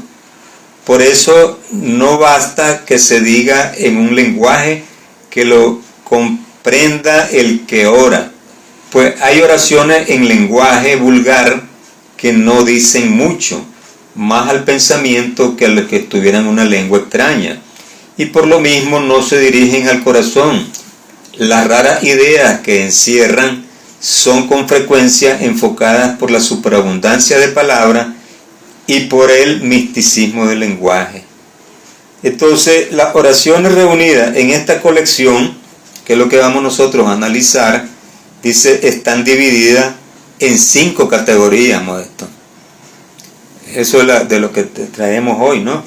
Por eso no basta que se diga en un lenguaje que lo comprenda el que ora, pues hay oraciones en lenguaje vulgar que no dicen mucho, más al pensamiento que a los que estuvieran una lengua extraña, y por lo mismo no se dirigen al corazón. Las raras ideas que encierran son con frecuencia enfocadas por la superabundancia de palabras y por el misticismo del lenguaje. Entonces, las oraciones reunidas en esta colección, que es lo que vamos nosotros a analizar, dice, están divididas en 5 categorías, Modesto. Eso es de lo que traemos hoy, ¿no?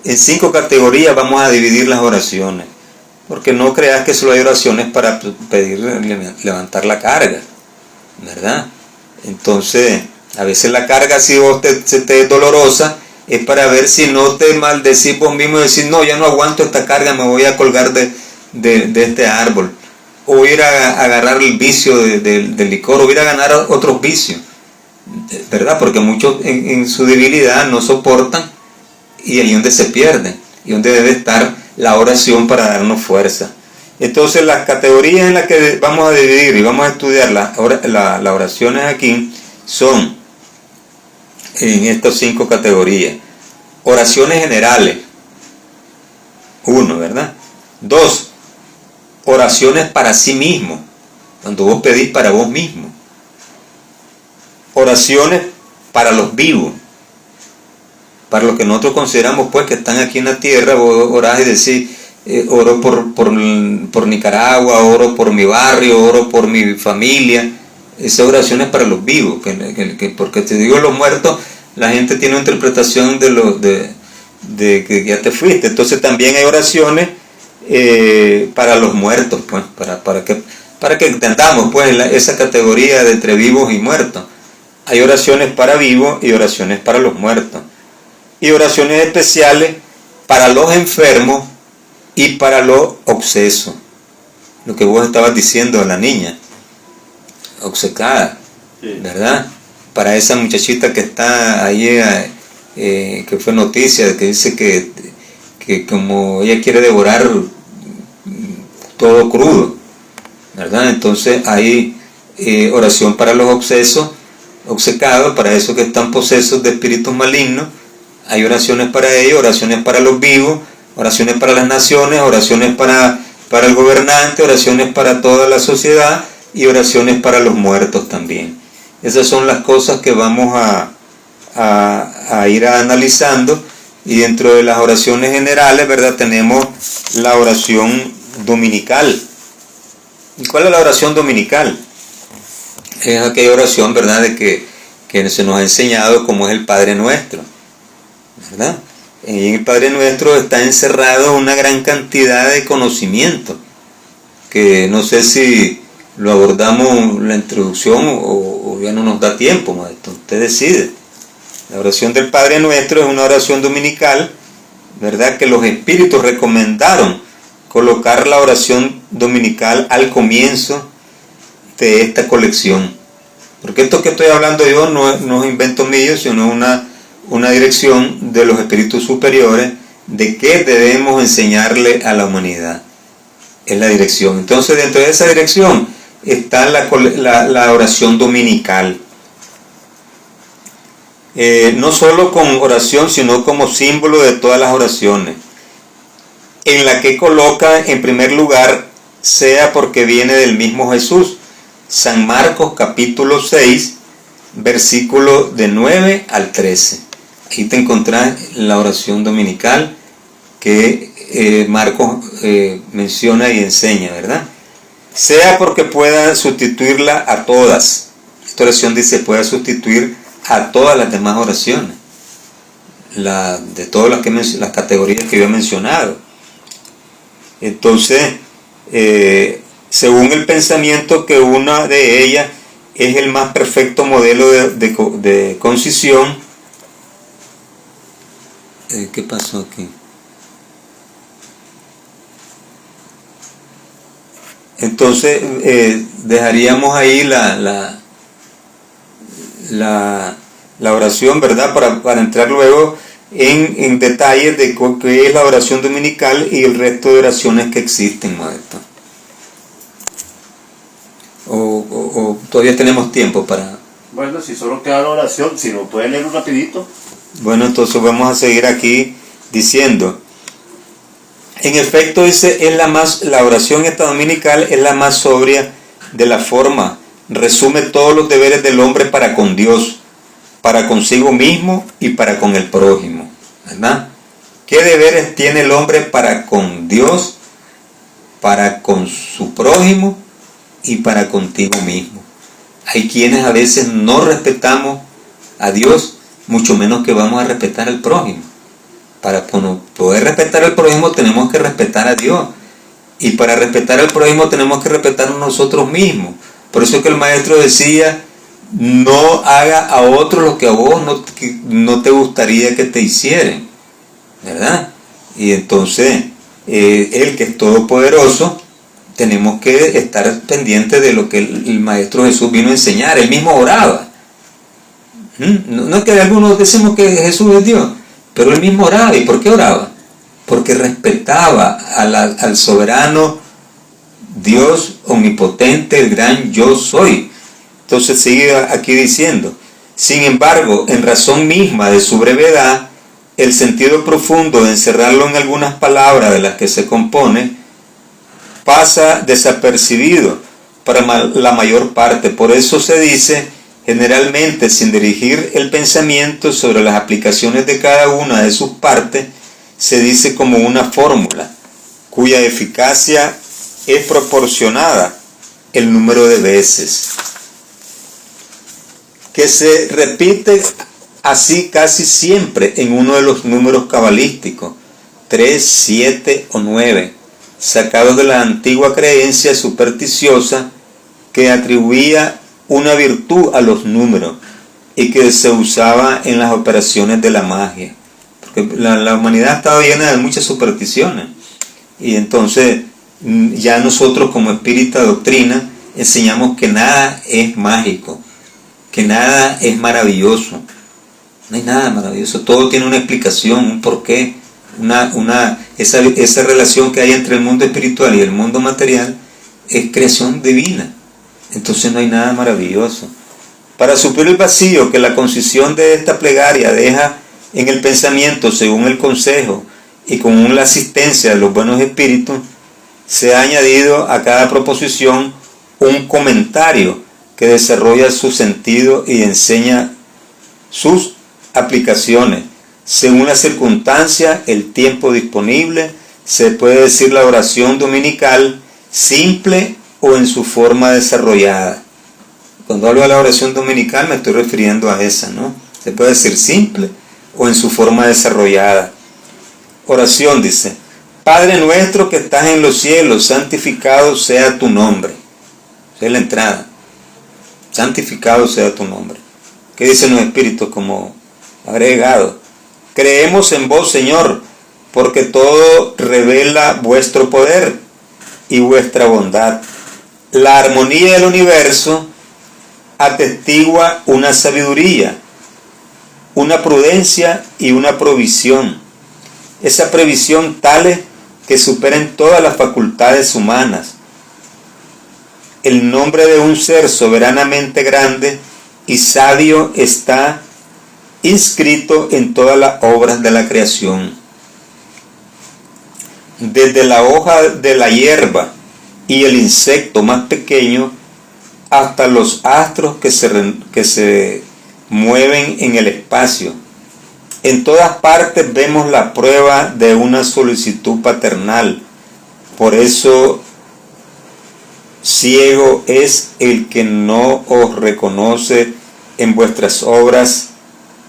En 5 categorías vamos a dividir las oraciones, porque no creas que solo hay oraciones para pedir levantar la carga, ¿verdad? Entonces, a veces la carga, si vos te es dolorosa, es para ver si no te maldecís vos mismo y decís: no, ya no aguanto esta carga, me voy a colgar de este árbol, o ir a agarrar el vicio del licor, o ir a ganar otros vicios, ¿verdad? Porque muchos en su debilidad no soportan, y ahí es donde se pierden, y donde debe estar la oración para darnos fuerza. Entonces, las categorías en las que vamos a dividir y vamos a estudiar las oraciones aquí son en estas 5 categorías. Oraciones generales, 1, ¿verdad? 2, oraciones para sí mismo, cuando vos pedís para vos mismo. Oraciones para los vivos, para los que nosotros consideramos pues que están aquí en la tierra. Vos orás y decís: oro por Nicaragua, oro por mi barrio, oro por mi familia. Esa oración es para los vivos, porque te digo los muertos, la gente tiene una interpretación de que ya te fuiste. Entonces también hay oraciones para los muertos, pues, para que entendamos pues esa categoría de entre vivos y muertos. Hay oraciones para vivos y oraciones para los muertos. y oraciones especiales para los enfermos y para los obsesos. Lo que vos estabas diciendo a la niña, obcecada, ¿verdad? Para esa muchachita que está ahí, que fue noticia, que dice que como ella quiere devorar todo crudo, ¿verdad? Entonces hay oración para los obcecados, para esos que están posesos de espíritus malignos. Hay oraciones para ellos, oraciones para los vivos, oraciones para las naciones, oraciones para el gobernante, oraciones para toda la sociedad y oraciones para los muertos también. Esas son las cosas que vamos a ir analizando, y dentro de las oraciones generales, ¿verdad?, tenemos la oración dominical. ¿Y cuál es la oración dominical? Es aquella oración, ¿verdad?, de que se nos ha enseñado como es el Padre Nuestro, ¿verdad? Y en el Padre Nuestro está encerrado una gran cantidad de conocimiento, que no sé si lo abordamos en la introducción o ya no nos da tiempo, maestro. Usted decide. La oración del Padre Nuestro es una oración dominical, ¿verdad?, que los espíritus recomendaron colocar la oración dominical al comienzo de esta colección. Porque esto que estoy hablando yo no es invento mío, sino una dirección de los espíritus superiores de qué debemos enseñarle a la humanidad. Es la dirección. Entonces, dentro de esa dirección está la oración dominical. No solo con oración, sino como símbolo de todas las oraciones, en la que coloca en primer lugar, sea porque viene del mismo Jesús, San Marcos capítulo 6, versículo de 9 al 13. Aquí te encontrás la oración dominical que Marcos menciona y enseña, ¿verdad? Sea porque pueda sustituirla a todas. Esta oración dice pueda sustituir a todas las demás oraciones, de todas las categorías que yo he mencionado. Entonces, según el pensamiento que una de ellas es el más perfecto modelo de concisión. ¿Qué pasó aquí? Entonces dejaríamos ahí la oración, ¿verdad?, para entrar luego en detalles de qué es la oración dominical y el resto de oraciones que existen, maestro. O todavía tenemos tiempo para... Bueno, si solo queda la oración, si lo pueden leer un rapidito. Bueno, entonces vamos a seguir aquí diciendo. En efecto, dice, la oración esta dominical es la más sobria de la forma. Resume todos los deberes del hombre para con Dios, para consigo mismo y para con el prójimo, ¿verdad? ¿Qué deberes tiene el hombre para con Dios, para con su prójimo y para contigo mismo? Hay quienes a veces no respetamos a Dios, mucho menos que vamos a respetar al prójimo. Para poder respetar al prójimo tenemos que respetar a Dios, y para respetar al prójimo tenemos que respetarnos nosotros mismos. Por eso es que el maestro decía, no haga a otros lo que a vos no te gustaría que te hicieran, ¿verdad? Y entonces, Él que es todopoderoso, tenemos que estar pendientes de lo que el Maestro Jesús vino a enseñar. Él mismo oraba. No es que algunos decimos que Jesús es Dios, pero Él mismo oraba. ¿Y por qué oraba? Porque respetaba al soberano Dios omnipotente, el gran yo soy. Entonces sigue aquí diciendo, sin embargo, en razón misma de su brevedad, el sentido profundo de encerrarlo en algunas palabras de las que se compone pasa desapercibido para la mayor parte. Por eso se dice generalmente, sin dirigir el pensamiento sobre las aplicaciones de cada una de sus partes, se dice como una fórmula cuya eficacia es proporcionada el número de veces, que se repite así casi siempre en uno de los números cabalísticos, 3, 7 o 9, sacados de la antigua creencia supersticiosa que atribuía una virtud a los números y que se usaba en las operaciones de la magia. La humanidad ha estado llena de muchas supersticiones. Y entonces ya nosotros como espírita doctrina enseñamos que nada es mágico, que nada es maravilloso. No hay nada maravilloso, todo tiene una explicación, un porqué, esa relación que hay entre el mundo espiritual y el mundo material es creación divina. Entonces no hay nada maravilloso. Para suplir el vacío que la concisión de esta plegaria deja en el pensamiento según el consejo y con la asistencia de los buenos espíritus, se ha añadido a cada proposición un comentario que desarrolla su sentido y enseña sus aplicaciones. Según la circunstancia, el tiempo disponible, se puede decir la oración dominical simple o en su forma desarrollada. Cuando hablo de la oración dominical me estoy refiriendo a esa, ¿no? Se puede decir simple o en su forma desarrollada. Oración dice: Padre nuestro que estás en los cielos, santificado sea tu nombre. Esa es la entrada. Santificado sea tu nombre. ¿Qué dicen los espíritus como agregado? Creemos en vos, Señor, porque todo revela vuestro poder y vuestra bondad. La armonía del universo atestigua una sabiduría, una prudencia y una provisión. Esa previsión tales que superen todas las facultades humanas. El nombre de un ser soberanamente grande y sabio está inscrito en todas las obras de la creación. Desde la hoja de la hierba y el insecto más pequeño hasta los astros que se mueven en el espacio. En todas partes vemos la prueba de una solicitud paternal. Por eso, ciego es el que no os reconoce en vuestras obras,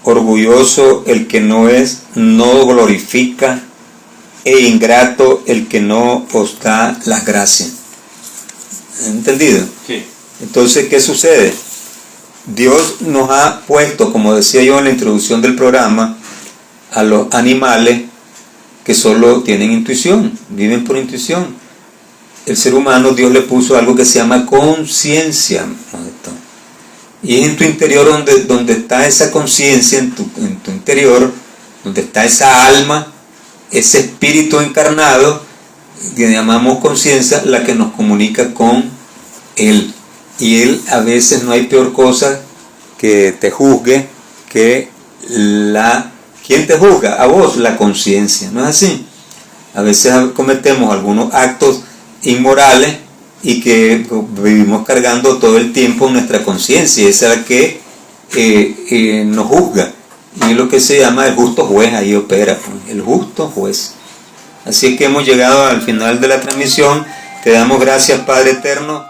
orgulloso el que no glorifica, e ingrato el que no os da las gracias. ¿Entendido? Sí. Entonces, ¿qué sucede? Dios nos ha puesto, como decía yo en la introducción del programa, a los animales que solo tienen intuición, viven por intuición. El ser humano, Dios le puso algo que se llama conciencia. Y es en tu interior donde está esa conciencia, en tu interior, donde está esa alma, ese espíritu encarnado, que llamamos conciencia, la que nos comunica con Él. Y Él, a veces no hay peor cosa que te juzgue que ¿quién te juzga? A vos, la conciencia. ¿No es así? A veces cometemos algunos actos inmorales y que vivimos cargando todo el tiempo nuestra conciencia, esa es la que nos juzga, y es lo que se llama el justo juez, ahí opera, el justo juez. Así que hemos llegado al final de la transmisión. Te damos gracias, Padre eterno.